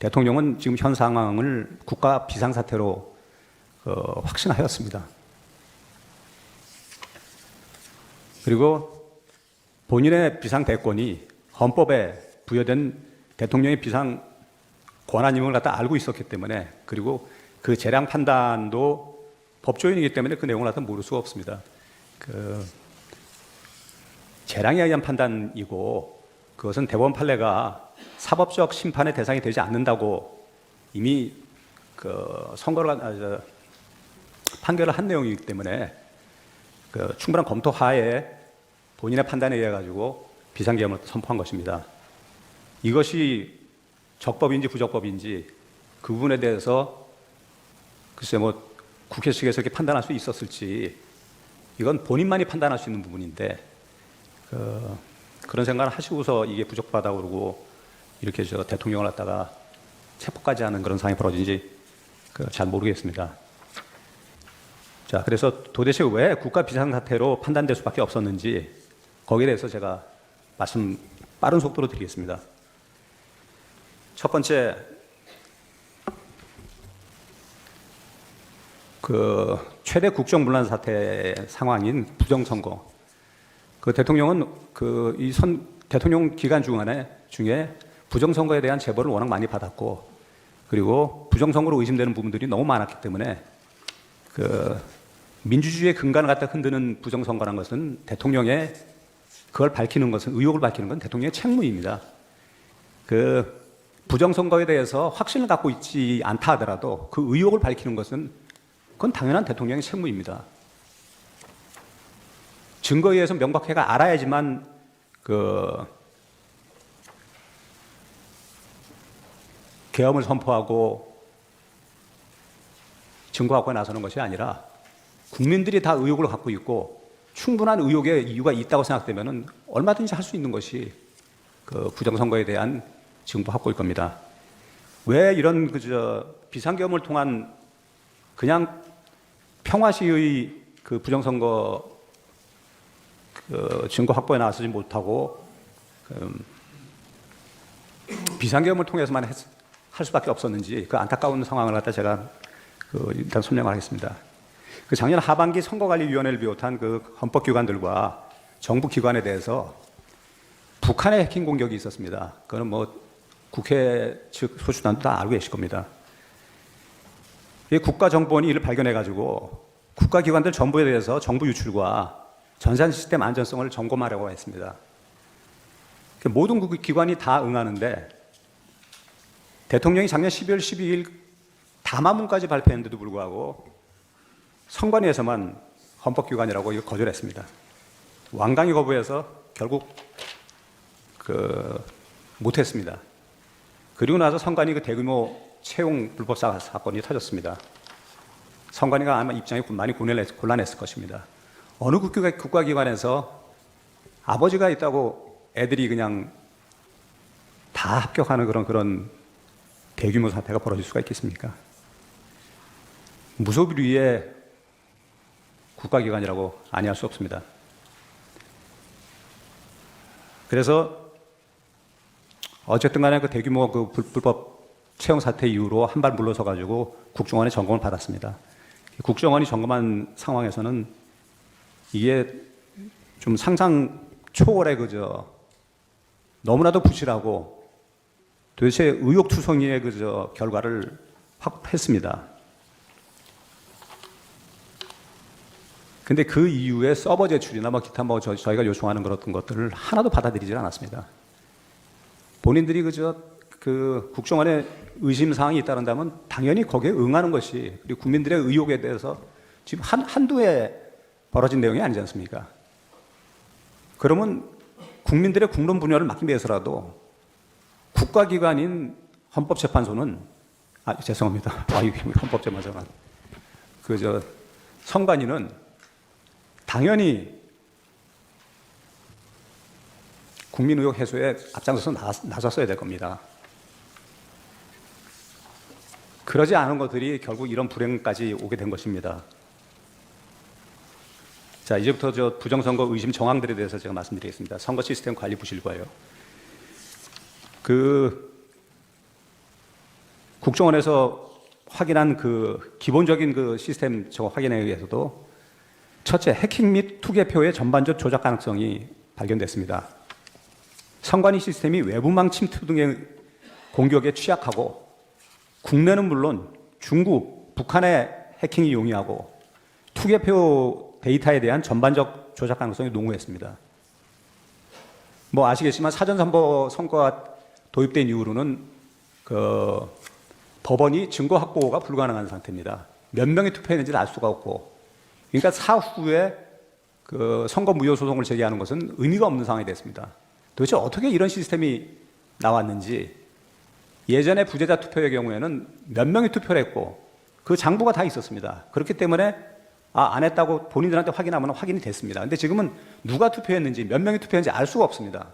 대통령은 지금 현 상황을 국가 비상사태로 확신하였습니다. 그리고 본인의 비상대권이 헌법에 부여된 대통령의 비상 권한임을 갖다 알고 있었기 때문에, 그리고 그 재량 판단도 법조인이기 때문에 그 내용을 갖다 모를 수가 없습니다. 재량에 의한 판단이고, 그것은 대법원 판례가 사법적 심판의 대상이 되지 않는다고 이미 판결을 한 내용이기 때문에 충분한 검토 하에 본인의 판단에 의해 가지고 비상계엄을 선포한 것입니다. 이것이 적법인지 부적법인지 그 부분에 대해서 글쎄 국회 측에서 이렇게 판단할 수 있었을지, 이건 본인만이 판단할 수 있는 부분인데 그런 생각을 하시고서 이게 부적법하다고 그러고 이렇게 대통령을 갖다가 체포까지 하는 그런 상황이 벌어진지 잘 모르겠습니다. 자, 그래서 도대체 왜 국가 비상사태로 판단될 수밖에 없었는지 거기에 대해서 제가 말씀 빠른 속도로 드리겠습니다. 첫 번째, 최대 국정문란 사태 상황인 부정선거. 대통령은 대통령 기간 중에 부정선거에 대한 제보를 워낙 많이 받았고, 그리고 부정선거로 의심되는 부분들이 너무 많았기 때문에 민주주의의 근간을 갖다 흔드는 부정선거라는 것은 대통령의 의혹을 밝히는 건 대통령의 책무입니다. 부정선거에 대해서 확신을 갖고 있지 않다 하더라도 그 의혹을 밝히는 것은 그건 당연한 대통령의 책무입니다. 증거에 의해서 명백해가 알아야지만 계엄을 선포하고 증거 확보에 나서는 것이 아니라, 국민들이 다 의혹을 갖고 있고 충분한 의혹의 이유가 있다고 생각되면 얼마든지 할 수 있는 것이 부정선거에 대한 증거 확보일 겁니다. 왜 이런 비상계엄을 통한 그냥 평화시의 부정선거 증거 확보에 나서지 못하고 비상계엄을 통해서만 할 수밖에 없었는지, 안타까운 상황을 갖다 제가 일단 설명을 하겠습니다. 작년 하반기 선거관리위원회를 비롯한 헌법기관들과 정부기관에 대해서 북한의 해킹 공격이 있었습니다. 그거는 국회 측 소수단도 다 알고 계실 겁니다. 국가정보원이 이를 발견해가지고 국가기관들 정보에 대해서 정보 유출과 전산 시스템 안전성을 점검하려고 했습니다. 모든 기관이 다 응하는데, 대통령이 작년 12월 12일 담화문까지 발표했는데도 불구하고 선관위에서만 헌법기관이라고 이거 거절했습니다. 완강히 거부해서 결국 못했습니다. 그리고 나서 선관위 대규모 채용 불법 사건이 터졌습니다. 선관위가 아마 입장이 많이 곤란했을 것입니다. 어느 국가기관에서 아버지가 있다고 애들이 그냥 다 합격하는 그런 대규모 사태가 벌어질 수가 있겠습니까? 무소불위의 국가기관이라고 아니할 수 없습니다. 그래서 어쨌든 간에 대규모 불법 채용 사태 이후로 한 발 물러서 가지고 국정원의 점검을 받았습니다. 국정원이 점검한 상황에서는 이게 좀 상상 초월의 너무나도 부실하고 도대체 의혹투성이의 결과를 확보했습니다. 근데 그 이후에 서버 제출이나 기타 저희가 요청하는 그런 것들을 하나도 받아들이질 않았습니다. 본인들이 국정원에 의심사항이 있다는다면 당연히 거기에 응하는 것이, 그리고 국민들의 의혹에 대해서 지금 한두 해 벌어진 내용이 아니지 않습니까? 그러면 국민들의 국론 분열을 막기 위해서라도 국가기관인 헌법재판소는, 죄송합니다. 헌법재판소는. 선관위는 당연히 국민 의혹 해소에 앞장서서 나섰어야 될 겁니다. 그러지 않은 것들이 결국 이런 불행까지 오게 된 것입니다. 자, 이제부터 부정선거 의심 정황들에 대해서 제가 말씀드리겠습니다. 선거 시스템 관리 부실과요. 국정원에서 확인한 그 기본적인 그 시스템 저 확인에 의해서도 첫째, 해킹 및 투개표의 전반적 조작 가능성이 발견됐습니다. 선관위 시스템이 외부망 침투 등의 공격에 취약하고 국내는 물론 중국, 북한의 해킹이 용이하고 투개표 데이터에 대한 전반적 조작 가능성이 농후했습니다. 뭐 아시겠지만 사전선거가 도입된 이후로는 그 법원이 증거 확보가 불가능한 상태입니다. 몇 명이 투표했는지를 알 수가 없고, 그러니까 사후에 그 선거 무효 소송을 제기하는 것은 의미가 없는 상황이 됐습니다. 도대체 어떻게 이런 시스템이 나왔는지, 예전에 부재자 투표의 경우에는 몇 명이 투표를 했고 그 장부가 다 있었습니다. 그렇기 때문에 안 했다고 본인들한테 확인하면 확인이 됐습니다. 근데 지금은 누가 투표했는지 몇 명이 투표했는지 알 수가 없습니다.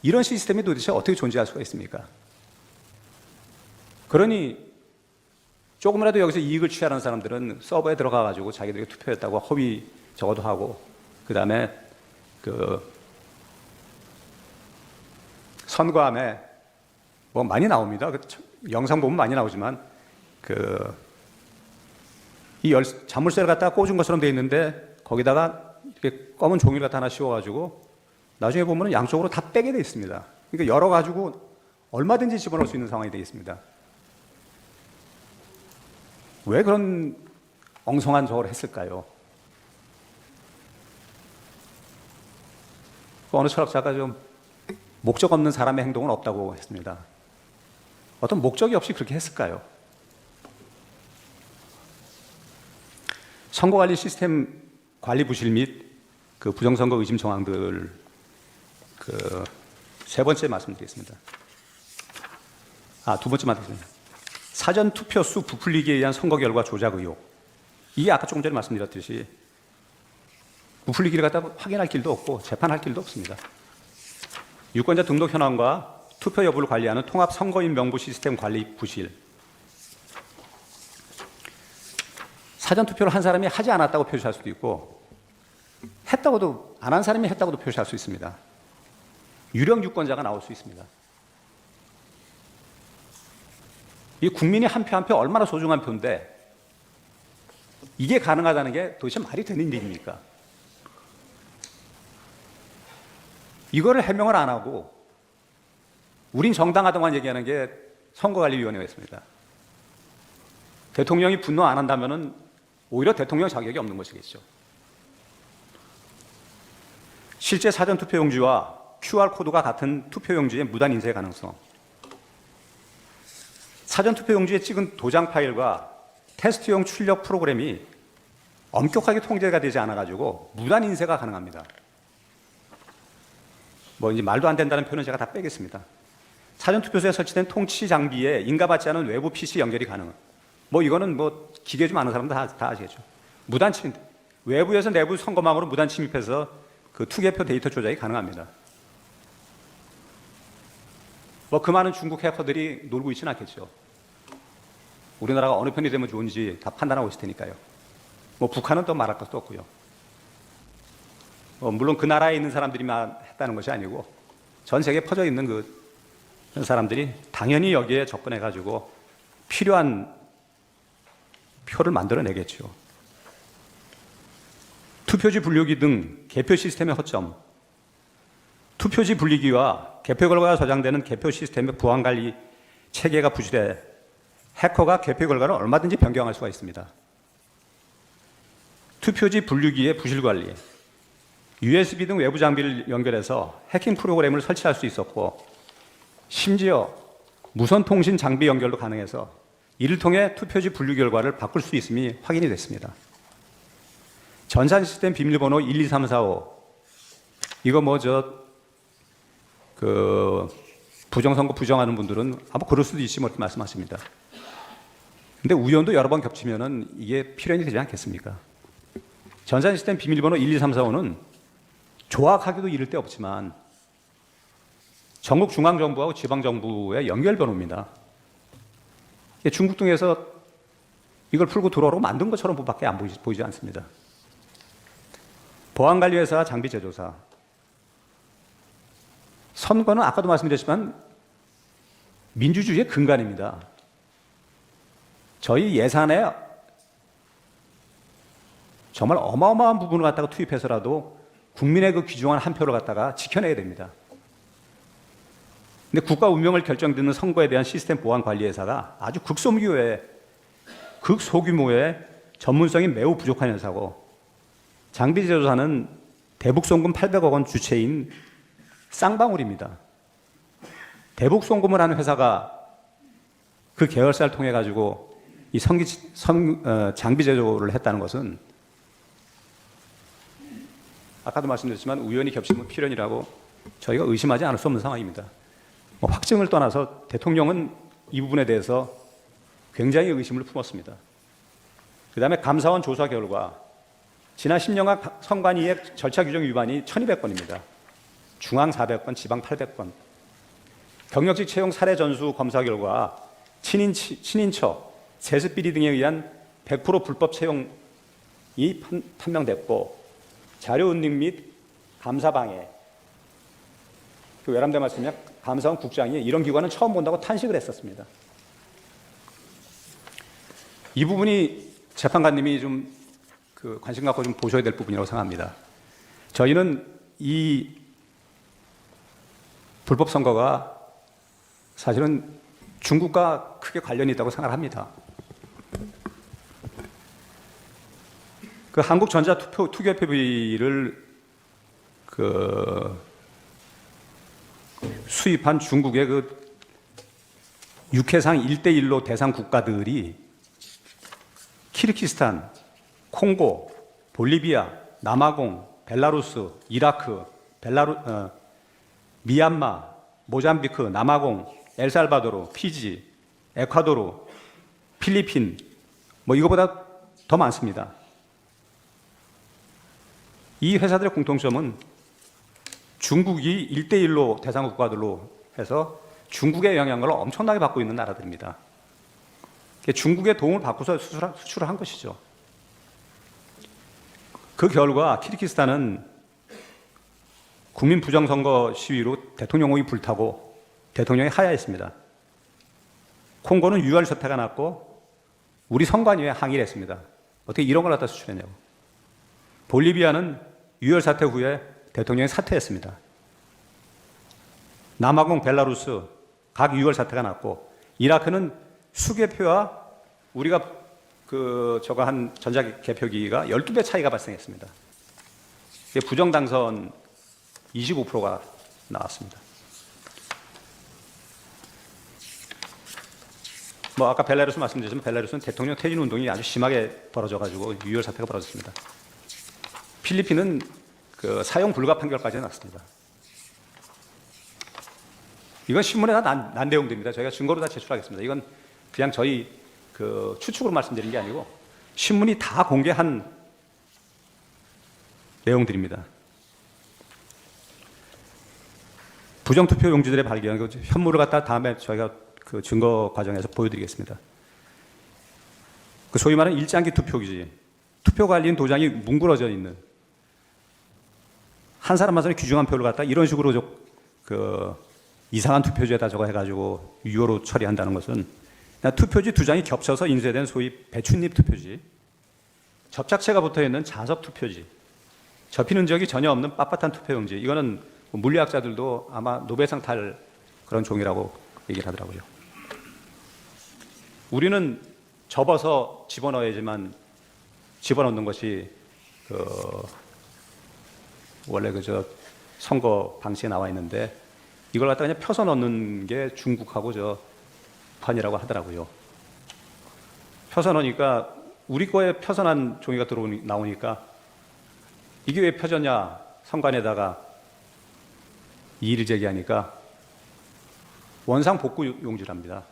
이런 시스템이 도대체 어떻게 존재할 수가 있습니까? 그러니 조금이라도 여기서 이익을 취하는 사람들은 서버에 들어가 가지고 자기들이 투표했다고 허위 적어도 하고, 그 다음에 그 선거함에 뭐 많이 나옵니다. 영상 보면 많이 나오지만 이 자물쇠를 갖다가 꽂은 것처럼 돼 있는데 거기다가 이렇게 검은 종이를 갖다 하나 씌워가지고 나중에 보면 양쪽으로 다 빼게 돼 있습니다. 그러니까 열어가지고 얼마든지 집어넣을 수 있는 상황이 되어 있습니다. 왜 그런 엉성한 저걸 했을까요? 어느 철학자가 좀 목적 없는 사람의 행동은 없다고 했습니다. 어떤 목적이 없이 그렇게 했을까요? 선거관리 시스템 관리 부실 및 그 부정선거 의심 정황들 세 번째 말씀드리겠습니다. 두 번째 말씀드립니다. 사전 투표 수 부풀리기에 의한 선거 결과 조작 의혹. 이게 아까 조금 전에 말씀드렸듯이 부풀리기를 갖다 확인할 길도 없고 재판할 길도 없습니다. 유권자 등록 현황과 투표 여부를 관리하는 통합 선거인 명부 시스템 관리 부실. 사전 투표를 한 사람이 하지 않았다고 표시할 수도 있고, 했다고도 안 한 사람이 했다고도 표시할 수 있습니다. 유령 유권자가 나올 수 있습니다. 이 국민이 한 표 한 표 얼마나 소중한 표인데 이게 가능하다는 게 도대체 말이 되는 일입니까? 이거를 해명을 안 하고 우린 정당하다고만 얘기하는 게 선거관리위원회였습니다. 대통령이 분노 안 한다면은 오히려 대통령 자격이 없는 것이겠죠. 실제 사전투표용지와 QR코드가 같은 투표용지의 무단 인쇄 가능성. 사전투표용지에 찍은 도장 파일과 테스트용 출력 프로그램이 엄격하게 통제가 되지 않아가지고 무단 인쇄가 가능합니다. 뭐 이제 말도 안 된다는 표현은 제가 다 빼겠습니다. 사전투표소에 설치된 통치 장비에 인가받지 않은 외부 PC 연결이 가능. 뭐 이거는 뭐 기계 좀 아는 사람들 다 아시겠죠. 무단 침입, 외부에서 내부 선거망으로 무단 침입해서 그 투개표 데이터 조작이 가능합니다. 뭐 그 많은 중국 해커들이 놀고 있지는 않겠죠. 우리나라가 어느 편이 되면 좋은지 다 판단하고 있을 테니까요. 뭐 북한은 또 말할 것도 없고요. 물론 그 나라에 있는 사람들이만 했다는 것이 아니고 전 세계에 퍼져 있는 그 사람들이 당연히 여기에 접근해가지고 필요한 표를 만들어내겠죠. 투표지 분류기 등 개표 시스템의 허점, 투표지 분리기와 개표 결과가 저장되는 개표 시스템의 보안 관리 체계가 부실해 해커가 개표 결과를 얼마든지 변경할 수가 있습니다. 투표지 분류기의 부실 관리, USB 등 외부 장비를 연결해서 해킹 프로그램을 설치할 수 있었고, 심지어 무선 통신 장비 연결도 가능해서 이를 통해 투표지 분류 결과를 바꿀 수 있음이 확인이 됐습니다. 전산 시스템 비밀번호 123455, 이거 부정선거 부정하는 분들은 아마 그럴 수도 있지 뭐 이렇게 말씀하십니다. 근데 우연도 여러 번 겹치면은 이게 필연이 되지 않겠습니까? 전산 시스템 비밀번호 12345는 조악하기도 이를 데 없지만 전국 중앙정부하고 지방정부의 연결번호입니다. 중국 등에서 이걸 풀고 들어오라고 만든 것처럼 밖에 안 보이지 않습니다. 보안관리회사 장비 제조사. 선거는 아까도 말씀드렸지만 민주주의의 근간입니다. 저희 예산에 정말 어마어마한 부분을 갖다가 투입해서라도 국민의 그 귀중한 한 표를 갖다가 지켜내야 됩니다. 근데 국가 운명을 결정짓는 선거에 대한 시스템 보안 관리 회사가 아주 극소규모의 전문성이 매우 부족한 회사고, 장비 제조사는 대북송금 800억 원 주체인 쌍방울입니다. 대북송금을 하는 회사가 그 계열사를 통해 가지고 이 장비 제조를 했다는 것은, 아까도 말씀드렸지만 우연히 겹치면 필연이라고 저희가 의심하지 않을 수 없는 상황입니다. 뭐 확증을 떠나서 대통령은 이 부분에 대해서 굉장히 의심을 품었습니다. 그 다음에 감사원 조사 결과 지난 10년간 선관위의 절차 규정 위반이 1200건입니다. 중앙 400건, 지방 800건. 경력직 채용 사례 전수 검사 결과 친인처, 세습비리 등에 의한 100% 불법 채용이 판명됐고, 자료 은닉 및 감사 방해. 그 외람돼 말씀이냐, 감사원 국장이 이런 기관은 처음 본다고 탄식을 했었습니다. 이 부분이 재판관님이 좀 관심 갖고 좀 보셔야 될 부분이라고 생각합니다. 저희는 이 불법 선거가 사실은 중국과 크게 관련이 있다고 생각합니다. 그 한국전자투표협회비를 수입한 중국의 육해상 1대1로 대상 국가들이 키르기스탄, 콩고, 볼리비아, 남아공, 벨라루스, 이라크, 미얀마, 모잠비크, 남아공, 엘살바도르, 피지, 에콰도르, 필리핀, 뭐 이거보다 더 많습니다. 이 회사들의 공통점은 중국이 1대1로 대상 국가들로 해서 중국의 영향을 엄청나게 받고 있는 나라들입니다. 중국의 도움을 받고서 수출을 한 것이죠. 그 결과 키르기스탄은 국민 부정선거 시위로 대통령이 불타고 대통령이 하야했습니다. 콩고는 유혈 사태가 났고 우리 선관위에 항의를 했습니다. 어떻게 이런 걸 갖다 수출했냐고. 볼리비아는 유혈 사태 후에 대통령이 사퇴했습니다. 남아공, 벨라루스 각 유혈 사태가 났고, 이라크는 수개표와 우리가 저거 한 전자개표기가 12배 차이가 발생했습니다. 부정당선 25%가 나왔습니다. 뭐 아까 벨라루스 말씀드렸지만 벨라루스는 대통령 퇴진 운동이 아주 심하게 벌어져가지고 유혈 사태가 벌어졌습니다. 필리핀은 사용 불가 판결까지 났습니다. 이건 신문에 다 난 내용들입니다. 저희가 증거로 다 제출하겠습니다. 이건 그냥 저희 추측으로 말씀드린 게 아니고 신문이 다 공개한 내용들입니다. 부정투표 용지들의 발견, 현물을 갖다 다음에 저희가 증거 과정에서 보여드리겠습니다. 소위 말하는 일장기 투표기지, 투표 관리인 도장이 뭉그러져 있는 한 사람만 손에 귀중한 표를 갖다 이런 식으로 이상한 투표지에다 저거 해가지고 유효로 처리한다는 것은 투표지 두 장이 겹쳐서 인쇄된 소위 배춧잎 투표지, 접착체가 붙어있는 자석 투표지, 접히는 적이 전혀 없는 빳빳한 투표용지, 이거는 물리학자들도 아마 노벨상 탈 그런 종이라고 얘기를 하더라고요. 우리는 접어서 집어넣어야지만 집어넣는 것이 원래 선거 방식에 나와 있는데, 이걸 갖다 그냥 펴서 넣는 게 중국하고 판이라고 하더라고요. 펴서 넣으니까 우리 거에 펴서난 종이가 나오니까 이게 왜 펴졌냐 선관에다가 이의를 제기하니까 원상 복구 용지랍니다.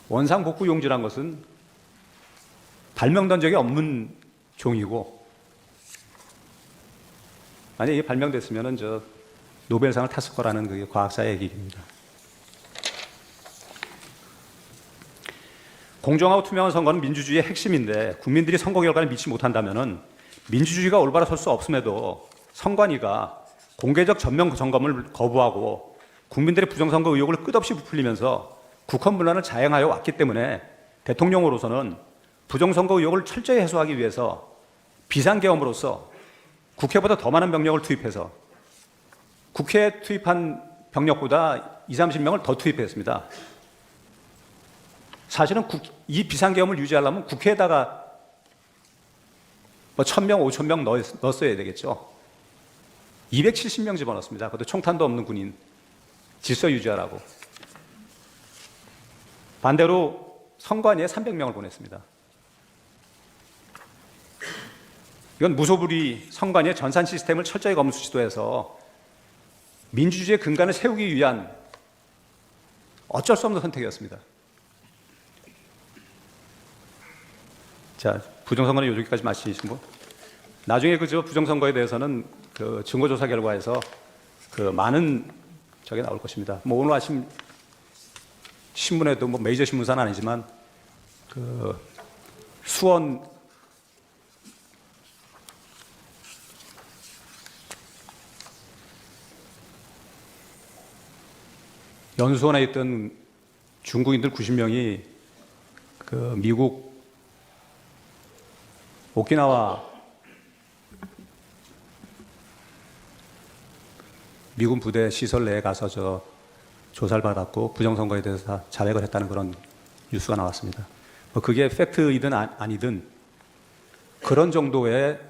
원상 복구 용지란 것은 발명된 적이 없는 종이고, 만약에 이게 발명됐으면 노벨상을 탔을 거라는 그게 과학자의 얘기입니다. 공정하고 투명한 선거는 민주주의의 핵심인데, 국민들이 선거 결과를 믿지 못한다면 민주주의가 올바로 설 수 없음에도 선관위가 공개적 전면 점검을 거부하고 국민들의 부정선거 의혹을 끝없이 부풀리면서 국헌 분란을 자행하여 왔기 때문에 대통령으로서는 부정선거 의혹을 철저히 해소하기 위해서 비상계엄으로서 국회보다 더 많은 병력을 투입해서 국회에 투입한 병력보다 20, 30명을 더 투입했습니다. 사실은 이 비상계엄을 유지하려면 국회에다가 뭐 1000명, 5000명 넣었어야 되겠죠. 270명 집어넣었습니다. 그것도 총탄도 없는 군인. 질서 유지하라고. 반대로 선관위에 300명을 보냈습니다. 이건 무소불위 선관위의 전산 시스템을 철저히 검수시도해서 민주주의의 근간을 세우기 위한 어쩔 수 없는 선택이었습니다. 자, 부정선거는 여기까지 마치신 분. 나중에 그저 부정선거에 대해서는 그 증거조사 결과에서 그 많은 저게 나올 것입니다. 뭐 오늘 아침 신문에도 뭐 메이저 신문사는 아니지만 그 수원 연수원에 있던 중국인들 90명이 그 미국 오키나와 미군 부대 시설 내에 가서 조사를 받았고 부정선거에 대해서 자백을 했다는 그런 뉴스가 나왔습니다. 뭐 그게 팩트이든 아니든 그런 정도의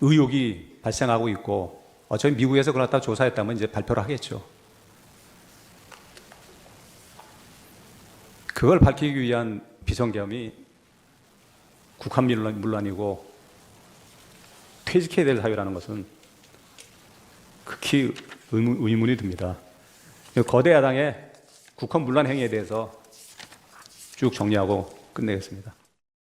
의혹이 발생하고 있고 어차피 미국에서 그걸 갖다 조사했다면 이제 발표를 하겠죠. 그걸 밝히기 위한 비상계엄이 국한 문란이고 퇴직해야 될 사유라는 것은 극히 의문이 듭니다. 거대 야당의 국헌 문란 행위에 대해서 쭉 정리하고 끝내겠습니다.